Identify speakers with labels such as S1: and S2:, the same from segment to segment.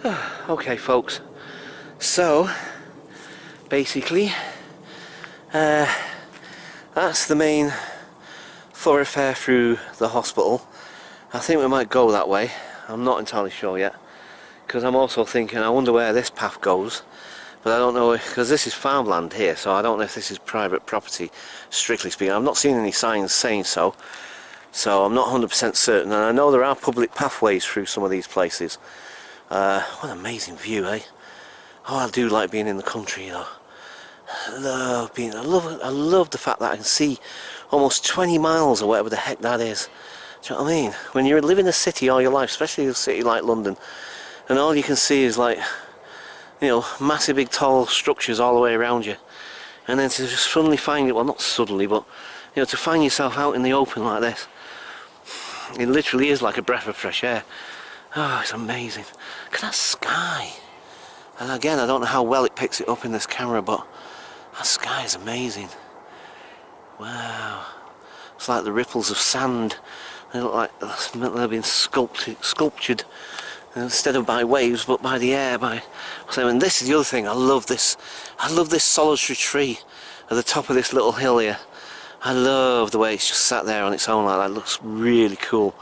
S1: Okay folks, so basically that's the main thoroughfare through the hospital. I think we might go that way. I'm not entirely sure yet, because I'm also thinking I wonder where this path goes, but I don't know, because this is farmland here, so I don't know if this is private property strictly speaking. I've not seen any signs saying so, so I'm not 100% certain, and I know there are public pathways through some of these places. What an amazing view, eh? Oh, I do like being in the country, though. I love the fact that I can see almost 20 miles or whatever the heck that is. Do you know what I mean? When you live in a city all your life, especially a city like London, and all you can see is like, you know, massive big tall structures all the way around you, and then to just suddenly find it, well, not suddenly, but you know, to find yourself out in the open like this, it literally is like a breath of fresh air. Oh, it's amazing. Look at that sky. And again, I don't know how well it picks it up in this camera, but that sky is amazing. Wow. It's like the ripples of sand. They look like they've been sculptured instead of by waves, but by the air. And this is the other thing. I love this solitary tree at the top of this little hill here. I love the way it's just sat there on its own like that. It looks really cool.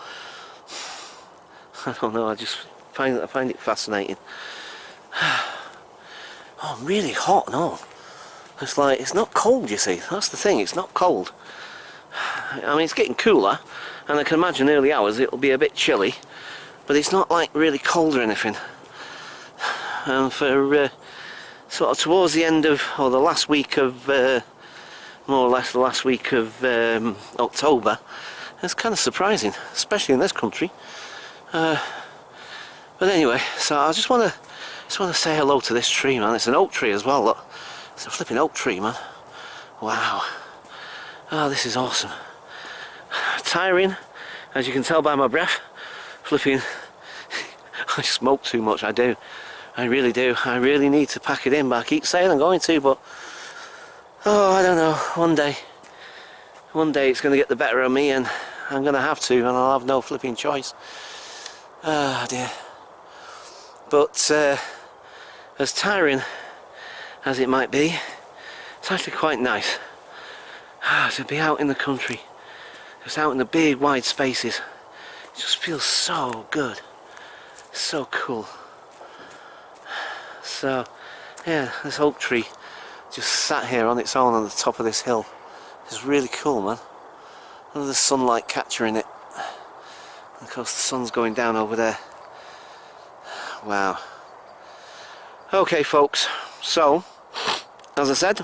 S1: I don't know, I just find it fascinating. Oh, I'm really hot and all. It's like, it's not cold, you see. That's the thing, it's not cold. I mean, it's getting cooler, and I can imagine early hours it'll be a bit chilly, but it's not like really cold or anything. And for sort of towards the end of, or the last week of, more or less the last week of October, it's kind of surprising, especially in this country. But anyway, so I just want to say hello to this tree, man. It's an oak tree as well. Look, it's a flipping oak tree, man. Wow. Oh, this is awesome. Tiring, as you can tell by my breath. Flipping, I smoke too much. I do. I really do. I really need to pack it in, but I keep saying I'm going to, but oh, I don't know. One day it's going to get the better of me, and I'm going to have to, and I'll have no flipping choice. Ah, dear. But as tiring as it might be, it's actually quite nice to be out in the country, just out in the big wide spaces. It just feels so good, so cool. So yeah, this oak tree just sat here on its own on the top of this hill. It's really cool, man. Look at the sunlight capturing it. Of course the sun's going down over there. Wow. Okay folks, so as I said,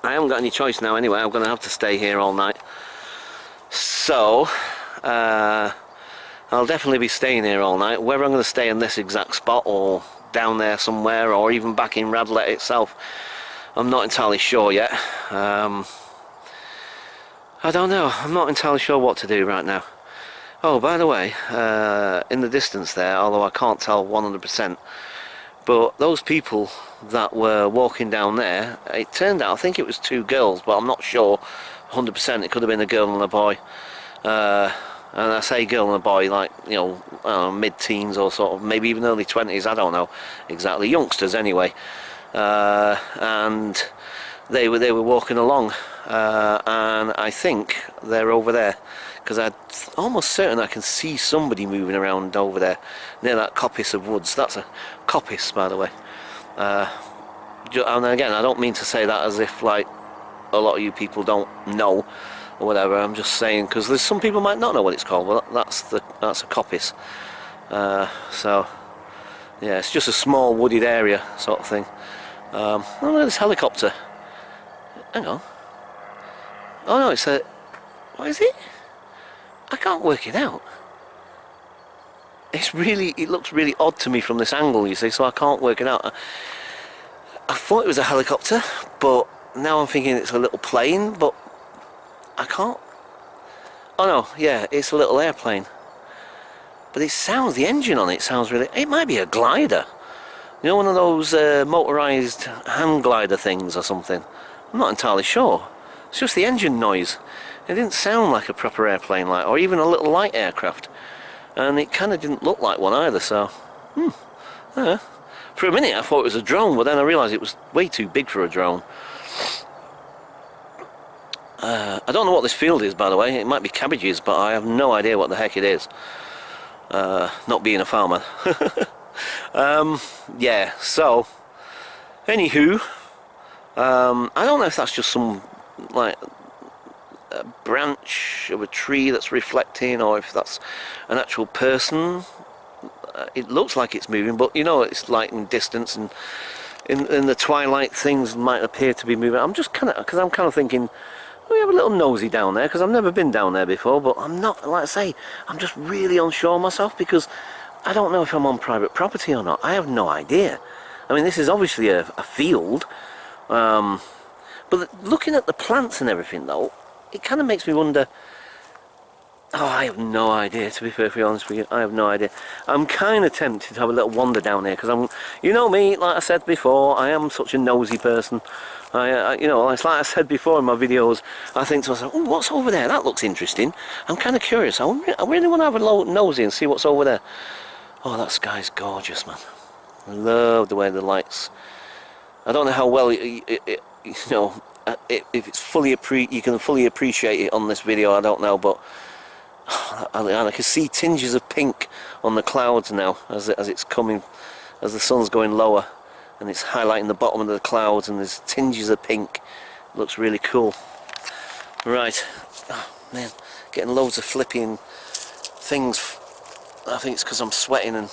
S1: I haven't got any choice now anyway. I'm going to have to stay here all night. So I'll definitely be staying here all night. Whether I'm going to stay in this exact spot or down there somewhere, or even back in Radlett itself, I'm not entirely sure yet. I don't know. I'm not entirely sure what to do right now. Oh, by the way, in the distance there, although I can't tell 100%, but those people that were walking down there, it turned out, I think it was two girls, but I'm not sure 100%. It could have been a girl and a boy. And I say girl and a boy, like, you know, mid-teens or sort of, maybe even early 20s, I don't know exactly, youngsters anyway. And they were walking along, and I think they're over there, because I'm almost certain I can see somebody moving around over there near that coppice of woods. That's a coppice, by the way. And again, I don't mean to say that as if like a lot of you people don't know or whatever. I'm just saying, because there's some people might not know what it's called. Well, that's a coppice. So yeah, it's just a small wooded area sort of thing. Oh, look at this helicopter. Hang on. Oh no, it's a... what is it? I can't work it out. It looks really odd to me from this angle, you see, so I can't work it out. I thought it was a helicopter, but now I'm thinking it's a little plane, but I can't... oh no, yeah, it's a little airplane. But the engine on it sounds really... it might be a glider. You know, one of those motorised hand glider things or something. I'm not entirely sure. It's just the engine noise. It didn't sound like a proper airplane, or even a little light aircraft. And it kind of didn't look like one either, so For a minute I thought it was a drone, but then I realised it was way too big for a drone. I don't know what this field is, by the way. It might be cabbages, but I have no idea what the heck it is. Not being a farmer. Yeah, so anywho, I don't know if that's just some like a branch of a tree that's reflecting, or if that's an actual person. It looks like it's moving, but you know, it's like in distance, and in the twilight things might appear to be moving. I'm just kind of thinking, we have a little nosy down there, because I've never been down there before, but I'm not, like I say, I'm just really unsure myself, because I don't know if I'm on private property or not. I have no idea. I mean, this is obviously a field, but looking at the plants and everything though, it kind of makes me wonder. Oh, I have no idea, to be perfectly honest with you. I have no idea. I'm kind of tempted to have a little wander down here, because you know me, like I said before, I am such a nosy person. You know, it's like I said before in my videos, I think to myself, oh, what's over there? That looks interesting. I'm kind of curious. I really want to have a nosy and see what's over there. Oh, that sky's gorgeous, man. I love the way the lights. I don't know how well you know, if it's fully you can fully appreciate it on this video. I don't know, but. And I can see tinges of pink on the clouds now as it's coming, as the sun's going lower, and it's highlighting the bottom of the clouds, and there's tinges of pink. It looks really cool. Right, oh man, getting loads of flipping things. I think it's because I'm sweating, and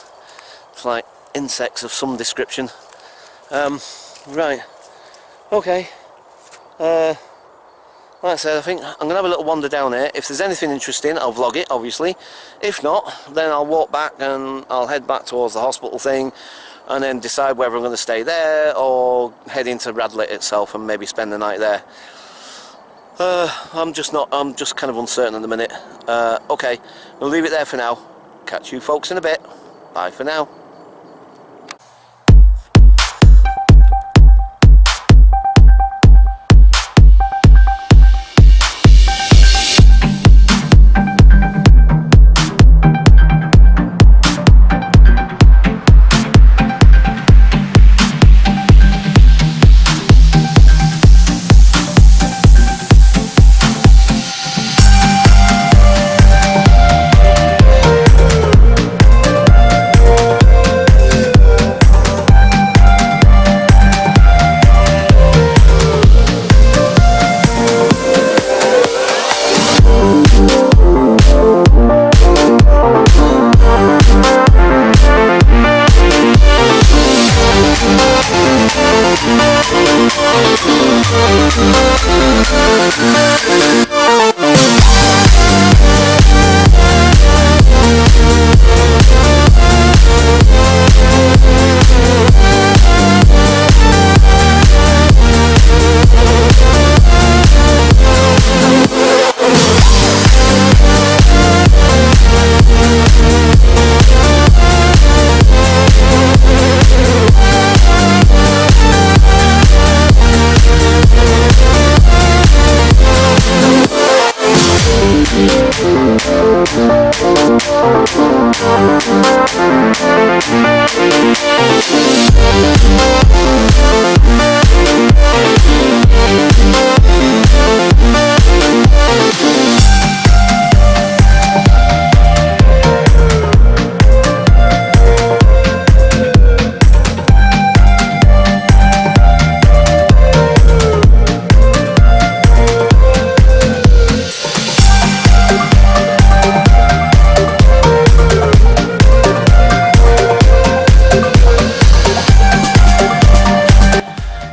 S1: it's like insects of some description. Right, okay. Like I said, I think I'm going to have a little wander down here. If there's anything interesting, I'll vlog it, obviously. If not, then I'll walk back and I'll head back towards the hospital thing, and then decide whether I'm going to stay there or head into Radlett itself and maybe spend the night there. I'm just kind of uncertain at the minute. Okay, we'll leave it there for now. Catch you folks in a bit. Bye for now.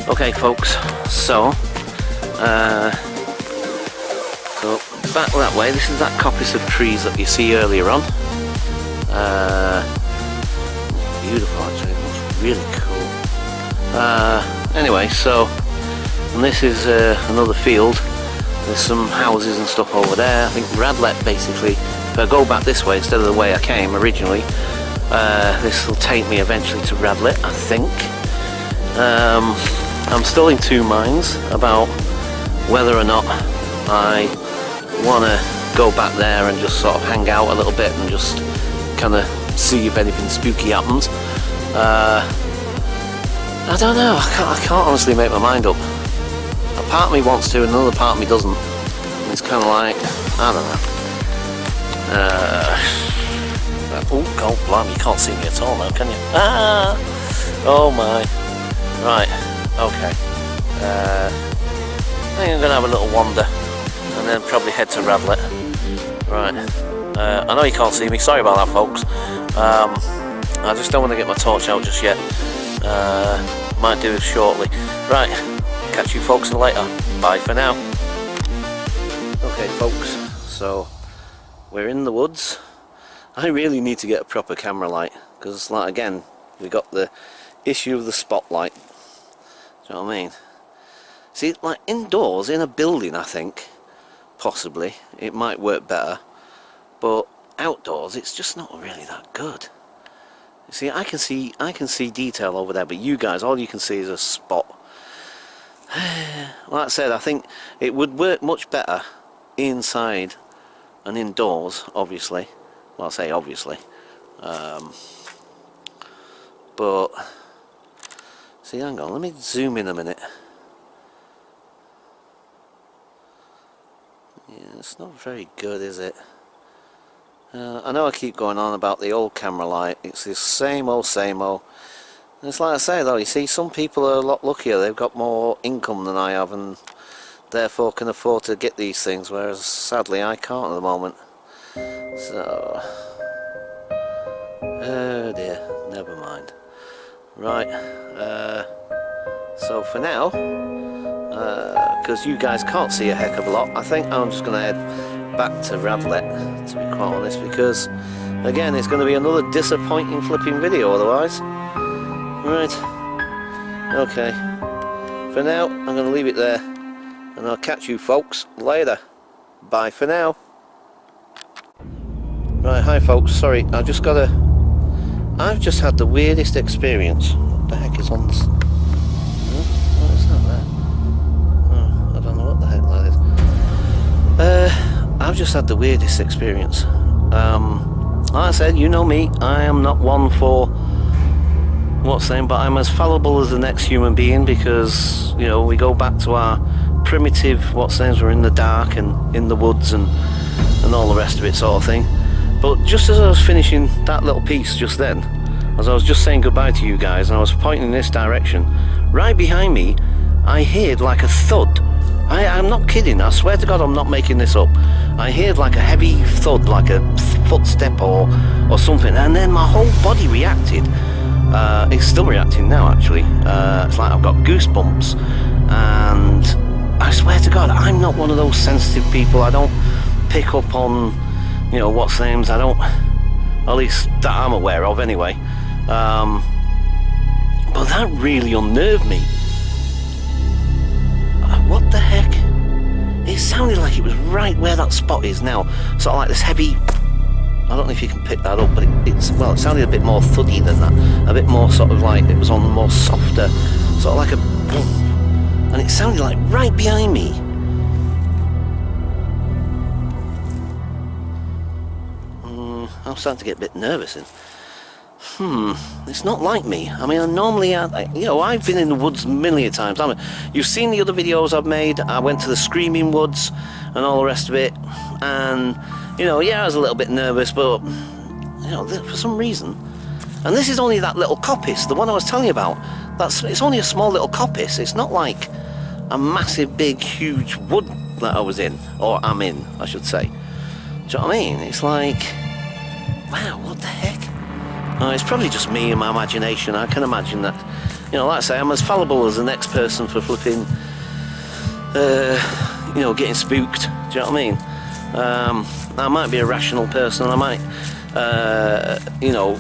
S1: Okay folks, so back that way. This is that coppice of trees that you see earlier on. Beautiful actually, it looks really cool. Anyway, so, and this is another field. There's some houses and stuff over there. I think Radlett basically, if I go back this way instead of the way I came originally, this will take me eventually to Radlett, I think. I'm still in two minds about whether or not I want to go back there and just sort of hang out a little bit and just kind of see if anything spooky happens. I don't know, I can't honestly make my mind up. A part of me wants to and another part of me doesn't. And it's kind of like, I don't know. Oh god blimey, you can't see me at all now, can you? Ah! Oh my. Right, okay. I think I'm going to have a little wander and then probably head to Radlett. Right. I know you can't see me, sorry about that folks. I just don't want to get my torch out just yet. Might do it shortly. Right, catch you folks later. Bye for now. Okay folks, so we're in the woods. I really need to get a proper camera light because, like, again, we got the issue of the spotlight. Do you know what I mean? See, like indoors in a building, I think possibly it might work better, but outdoors it's just not really that good. You see, I can see detail over there, but you guys, all you can see is a spot. Like I said, I think it would work much better inside and indoors, obviously. Well, I say obviously, but see, hang on, let me zoom in a minute. Yeah, it's not very good, is it? I know I keep going on about the old camera light. It's the same old, same old. And it's like I say though, you see, some people are a lot luckier. They've got more income than I have and therefore can afford to get these things, whereas sadly I can't at the moment. So, oh dear, never mind. Right, so for now, because you guys can't see a heck of a lot, I think I'm just going to head back to Radlett, to be quite honest, because again it's going to be another disappointing flipping video otherwise. Right, okay, for now I'm going to leave it there and I'll catch you folks later. Bye for now. Right, hi folks, sorry, I've just had the weirdest experience. What the heck is on this? What is that there? Oh, I don't know what the heck that is. I've just had the weirdest experience. Like I said, you know me, I am not one for but I'm as fallible as the next human being, because, you know, we go back to our primitive, we're in the dark and in the woods and all the rest of it sort of thing. But just as I was finishing that little piece just then, as I was just saying goodbye to you guys and I was pointing in this direction, right behind me I heard like a thud. I'm not kidding, I swear to God I'm not making this up. I heard like a heavy thud, like a footstep or something, and then my whole body reacted. It's still reacting now actually. It's like I've got goosebumps, and I swear to God I'm not one of those sensitive people. I don't pick up on, you know, what's names. I don't, at least that I'm aware of anyway. But that really unnerved me. What the heck? It sounded like it was right where that spot is now. Sort of like this heavy, I don't know if you can pick that up, but it sounded a bit more thuddy than that. A bit more sort of like it was on the more softer, sort of like a boom. And it sounded like right behind me. I'm starting to get a bit nervous. It's not like me. I mean, I normally, you know, I've been in the woods a million times. You've seen the other videos I've made. I went to the Screaming Woods and all the rest of it. And, you know, yeah, I was a little bit nervous, but, you know, for some reason. And this is only that little coppice, the one I was telling you about. It's only a small little coppice. It's not like a massive, big, huge wood that I was in, or I'm in, I should say. Do you know what I mean? It's like, wow, what the heck? It's probably just me and my imagination. I can imagine that, you know, like I say, I'm as fallible as the next person for flipping, you know, getting spooked. Do you know what I mean? I might be a rational person. I might, you know,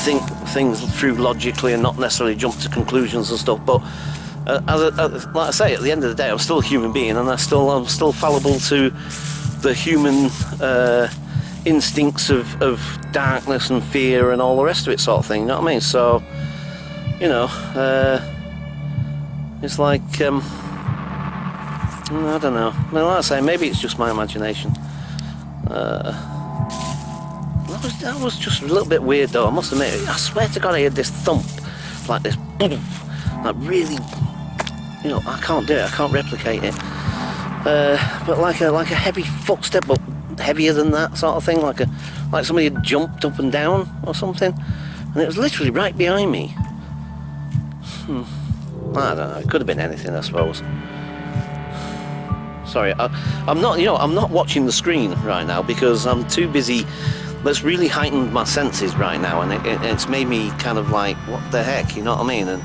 S1: think things through logically and not necessarily jump to conclusions and stuff. But like I say, at the end of the day, I'm still a human being, and I'm still fallible to the human instincts of darkness and fear and all the rest of it, sort of thing. You know what I mean? So, you know, it's like, I don't know. Well, like I say, maybe it's just my imagination. Like That was just a little bit weird though, I must admit. I swear to God I heard this thump, like this, like really, you know, I can't do it, I can't replicate it. But like a heavy footstep, but heavier than that sort of thing, like somebody had jumped up and down or something, and it was literally right behind me. I don't know, it could have been anything, I suppose. Sorry, I'm not, you know, I'm not watching the screen right now because I'm too busy. That's really heightened my senses right now, and it's made me kind of like, what the heck, you know what I mean? And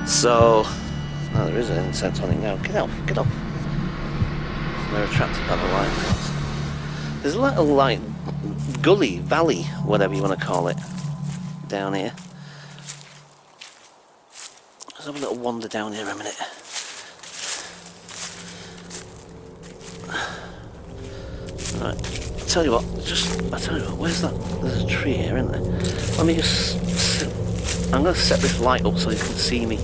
S1: so, no, there is an incense on it now. Get off, get off. They're attracted by the light. There's a little like gully, valley, whatever you want to call it, down here. Let's have a little wander down here a minute. Right, I'll tell you what, where's that? There's a tree here, isn't there? Let me just I'm going to set this light up so you can see me.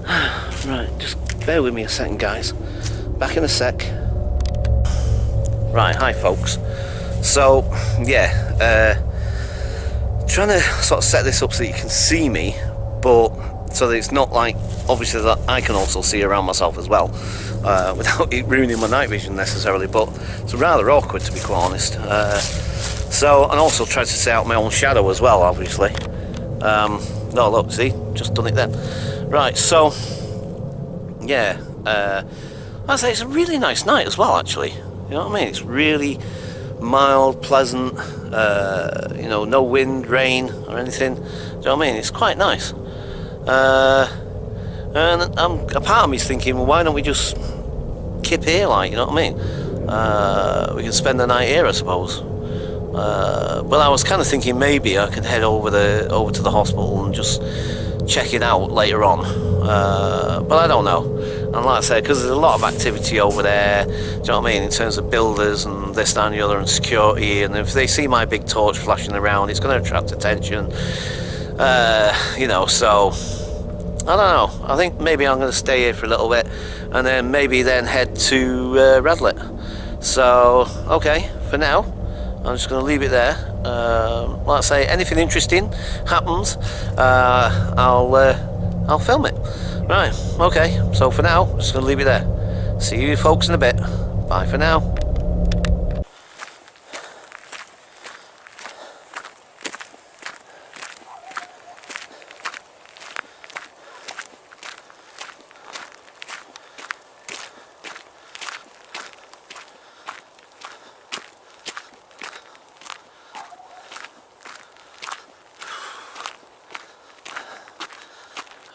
S1: Right, just bear with me a second, guys. Back in a sec. Right, hi folks. So, yeah, trying to sort of set this up so you can see me, but so that it's not like, obviously, that I can also see around myself as well, without it ruining my night vision necessarily, but it's rather awkward, to be quite honest. So, and also try to set out my own shadow as well, obviously. No, look, see, just done it then. Right, so, yeah, I'd say it's a really nice night as well, actually. You know what I mean? It's really mild, pleasant, you know, no wind, rain, or anything. Do you know what I mean? It's quite nice. And a part of me's thinking, well, why don't we just kip here, like, you know what I mean? We can spend the night here, I suppose. But I was kind of thinking maybe I could head over to the hospital and just check it out later on. But I don't know. And like I said, because there's a lot of activity over there, do you know what I mean, in terms of builders and this, that and the other, and security, and if they see my big torch flashing around, it's going to attract attention. You know, so I don't know. I think maybe I'm going to stay here for a little bit and then maybe then head to Radlett. So, okay, for now, I'm just going to leave it there. Like I say, anything interesting happens, I'll film it. Right, okay, so for now, I'm just going to leave it there. See you folks in a bit. Bye for now.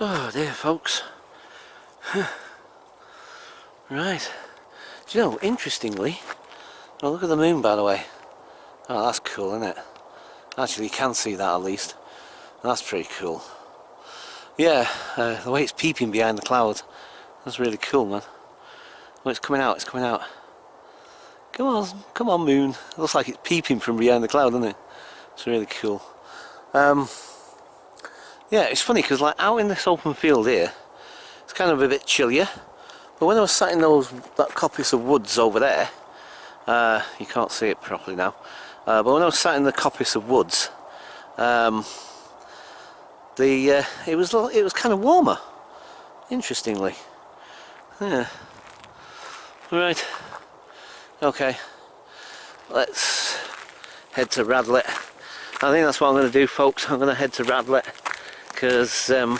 S1: Oh dear, folks. Right. Do you know, interestingly, oh, look at the moon, by the way. Oh, that's cool, isn't it? Actually, you can see that at least. That's pretty cool. Yeah, the way it's peeping behind the clouds. That's really cool, man. Oh, it's coming out, it's coming out. Come on, moon. It looks like it's peeping from behind the cloud, doesn't it? It's really cool. Yeah, it's funny because like out in this open field here, it's kind of a bit chillier. But when I was sat in that coppice of woods over there, you can't see it properly now. But when I was sat in the coppice of woods, it was kind of warmer. Interestingly, yeah. Right. Okay. Let's head to Radlett. I think that's what I'm going to do, folks. I'm going to head to Radlett. Because, oh,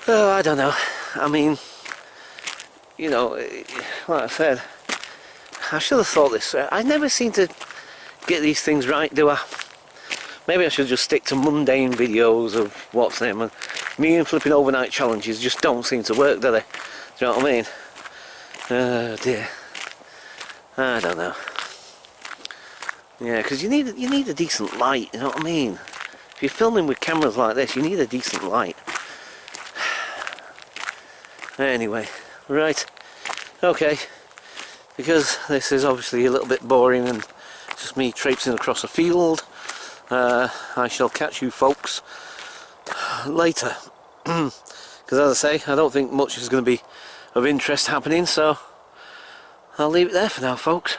S1: I don't know, I mean, you know, like I said, I should have thought this. I never seem to get these things right, do I? Maybe I should just stick to mundane videos of what's name. Me and flipping overnight challenges just don't seem to work, do they? Do you know what I mean? Oh dear. I don't know. Yeah, because you need a decent light, you know what I mean? If you're filming with cameras like this, you need a decent light. Anyway, right, okay, because this is obviously a little bit boring and just me traipsing across a field, I shall catch you folks later. Because as I say, I don't think much is going to be of interest happening, so I'll leave it there for now, folks.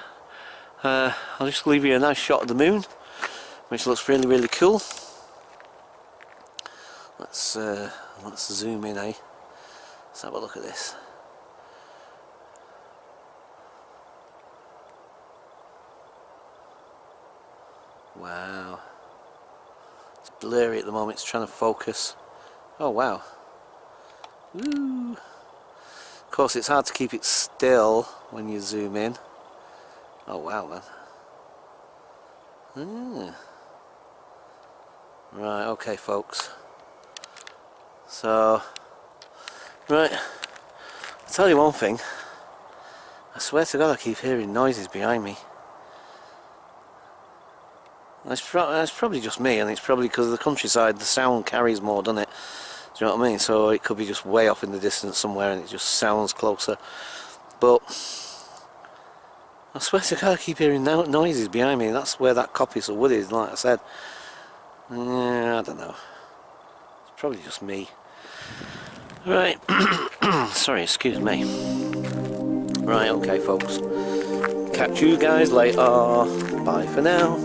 S1: I'll just leave you a nice shot of the moon, which looks really, really cool. Let's zoom in, eh? Let's have a look at this. Wow. It's blurry at the moment, it's trying to focus. Oh wow. Woo. Of course it's hard to keep it still when you zoom in. Oh wow, man. Right, okay folks. So, right, I'll tell you one thing. I swear to God I keep hearing noises behind me. It's probably just me, and it's probably because of the countryside, the sound carries more, doesn't it? Do you know what I mean? So it could be just way off in the distance somewhere and it just sounds closer. But I swear to God I keep hearing noises behind me, and that's where that coppice of wood is, like I said. Yeah, I don't know. It's probably just me. Right. Sorry, excuse me. Right, okay folks. Catch you guys later. Bye for now.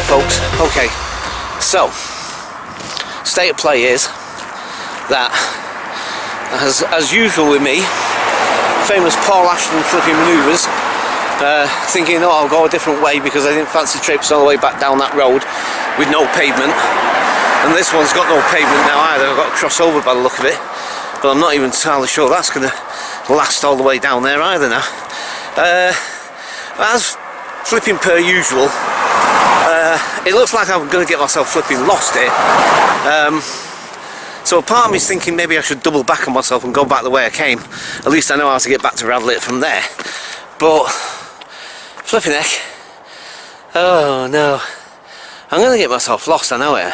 S1: Folks, okay, so state of play is that as usual with me, famous Paul Ashton flipping manoeuvres, thinking, oh, I'll go a different way because I didn't fancy trips all the way back down that road with no pavement, and this one's got no pavement now either. I've got to cross over by the look of it, but I'm not even entirely sure that's going to last all the way down there either now. As flipping per usual, it looks like I'm going to get myself flipping lost here. So a part of me is thinking maybe I should double back on myself and go back the way I came. At least I know how to get back to Radlett from there. But flipping heck, oh no, I'm going to get myself lost, I know it.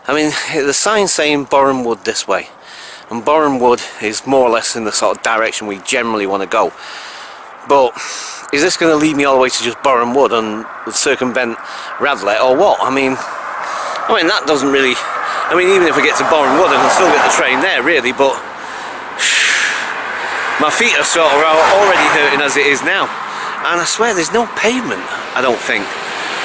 S1: I mean, the sign's saying Boreham Wood this way, and Boreham Wood is more or less in the sort of direction we generally want to go. But is this going to lead me all the way to just Boreham Wood and circumvent Radlett, or what? I mean that doesn't really. I mean, even if I get to Boreham Wood, I can still get the train there, really. But my feet are sort of already hurting as it is now, and I swear there's no pavement. I don't think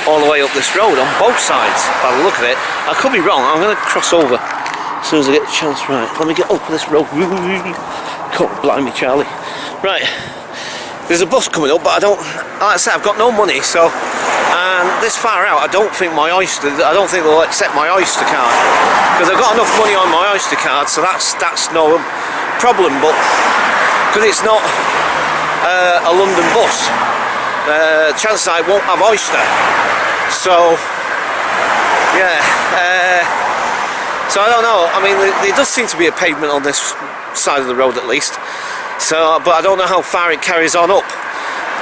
S1: all the way up this road on both sides. By the look of it, I could be wrong. I'm going to cross over as soon as I get the chance. Right, let me get up this road. God blimey, Charlie. Right. there's a bus coming up, but I don't, like I said, I've got no money, so, and this far out, I don't think they'll accept my Oyster card, because I've got enough money on my Oyster card, so that's no problem, but because it's not a London bus, chances I won't have Oyster, so, yeah, so I don't know. I mean, there does seem to be a pavement on this side of the road at least, so, but I don't know how far it carries on up,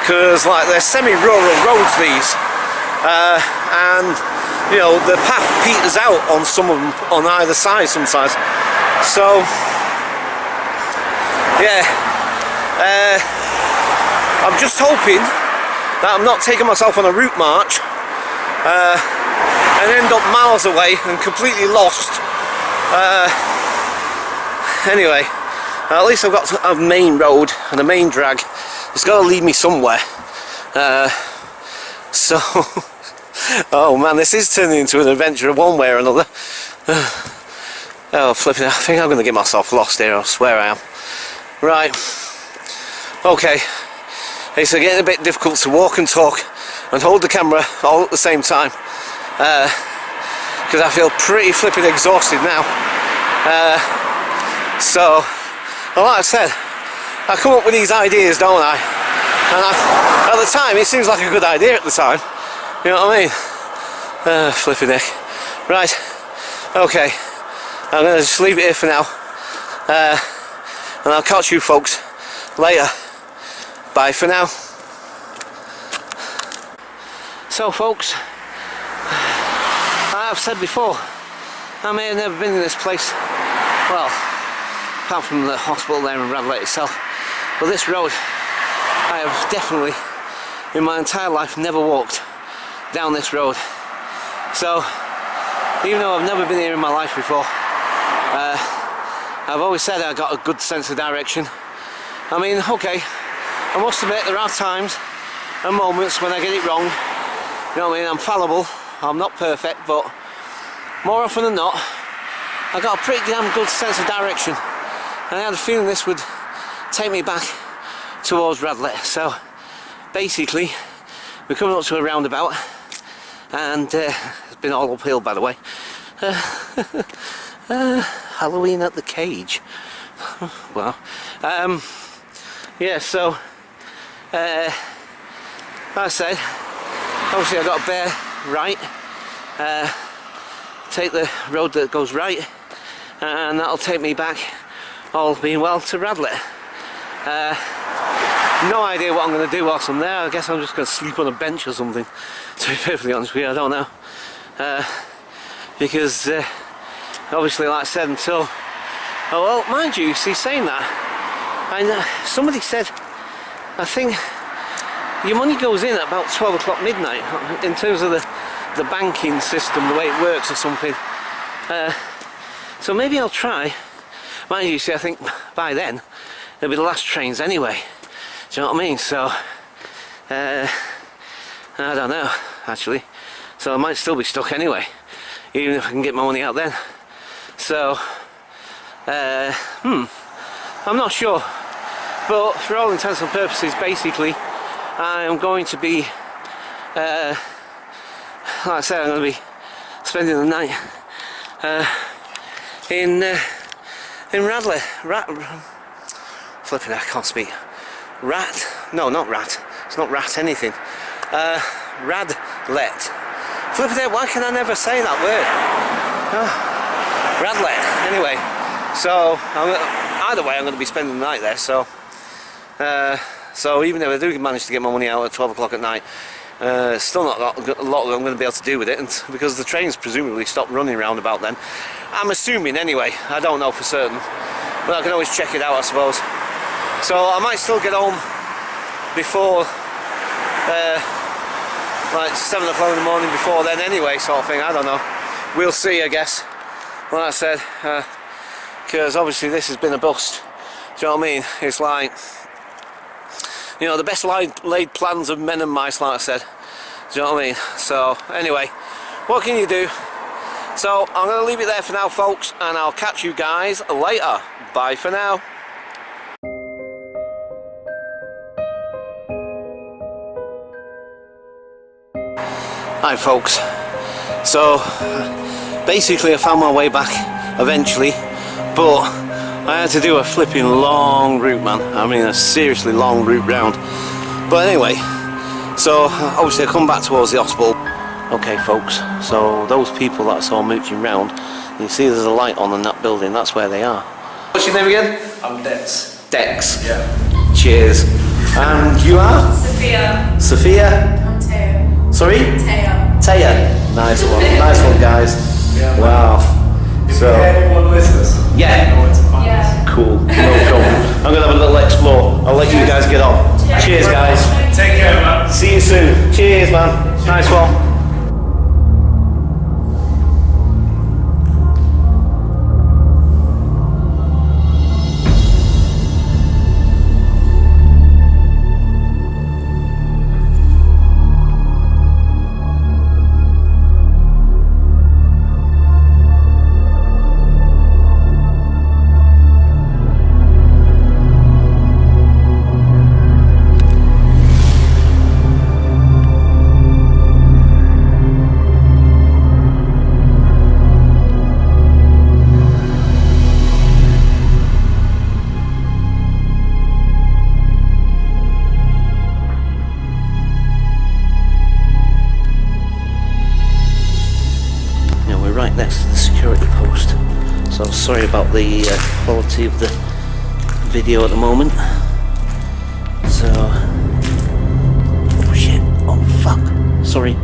S1: because like they're semi-rural roads these, and you know the path peters out on some of them on either side sometimes, so yeah, I'm just hoping that I'm not taking myself on a route march and end up miles away and completely lost. Anyway, at least I've got a main road and a main drag. It's got to lead me somewhere. So, oh man, this is turning into an adventure one way or another. Oh, flipping! I think I'm going to get myself lost here. I swear I am. Right. Okay. It's getting a bit difficult to walk and talk and hold the camera all at the same time, because I feel pretty flipping exhausted now. So, well, like I said, I come up with these ideas, don't I? And at the time, it seems like a good idea at the time. You know what I mean? Flipping heck. Right. Okay. I'm going to just leave it here for now. And I'll catch you folks later. Bye for now. So folks, I've said before, I may have never been in this place, well, apart from the hospital there in Radlett itself, but this road, I have definitely, in my entire life, never walked down this road. So, even though I've never been here in my life before, I've always said I got a good sense of direction. I mean, okay, I must admit there are times and moments when I get it wrong. You know what I mean? I'm fallible, I'm not perfect, but more often than not, I got a pretty damn good sense of direction. And I had a feeling this would take me back towards Radlett. So basically, we're coming up to a roundabout, and it's been all uphill, by the way. Halloween at the cage. Well, yeah, so like I said, obviously I got to bear right, take the road that goes right, and that'll take me back, all being well, to Radlett. No idea what I'm going to do whilst I'm there. I guess I'm just going to sleep on a bench or something, to be perfectly honest with you. I don't know, because obviously, like I said, until, oh well, mind you, see, saying that, somebody said, I think your money goes in at about 12 o'clock midnight in terms of the banking system, the way it works or something. So maybe I'll try. Mind you, see, I think by then it'll be the last trains anyway. Do you know what I mean? So I don't know, actually. So I might still be stuck anyway, even if I can get my money out then. So I'm not sure, but for all intents and purposes, basically I am going to be like I said, I'm going to be spending the night in Radlett. Flipping, I can't speak. No, not Rat. It's not Rat anything. Radlett. Flipping it, why can I never say that word? Radlett. Anyway, so either way, I'm going to be spending the night there. So, so even if I do manage to get my money out at 12 o'clock at night, still not a lot I'm going to be able to do with it, and because the trains presumably stop running around about then. I'm assuming anyway. I don't know for certain, but I can always check it out, I suppose. So I might still get home before like 7 o'clock in the morning before then anyway, sort of thing. I don't know. We'll see, I guess. Like I said, because obviously this has been a bust. Do you know what I mean? It's like, you know, the best laid plans of men and mice, like I said. Do you know what I mean? So anyway, what can you do? So I'm going to leave it there for now, folks, and I'll catch you guys later. Bye for now. Hi folks, so basically I found my way back eventually, but I had to do a flipping long route, man. I mean a seriously long route round. But anyway, so obviously I come back towards the hospital. Okay folks, so those people that I saw mooching round, you see there's a light on in that building, that's where they are. What's your name again?
S2: I'm Dex.
S1: Dex.
S2: Yeah.
S1: Cheers. And you are?
S3: Sophia.
S1: Sophia?
S3: I'm Teo.
S1: Sorry?
S3: Teo.
S1: Taya. Nice one guys.
S2: Yeah.
S1: Wow.
S2: If
S1: So,
S2: anyone listens,
S1: yeah.
S2: know where to find us.
S3: Yeah.
S1: Cool, no problem. I'm gonna have a little explore. I'll let you guys get on. Cheers guys.
S2: Take care, man.
S1: See you soon. Cheers man. Nice one. Right next to the security post, so sorry about the quality of the video at the moment. So, oh shit, oh fuck, sorry.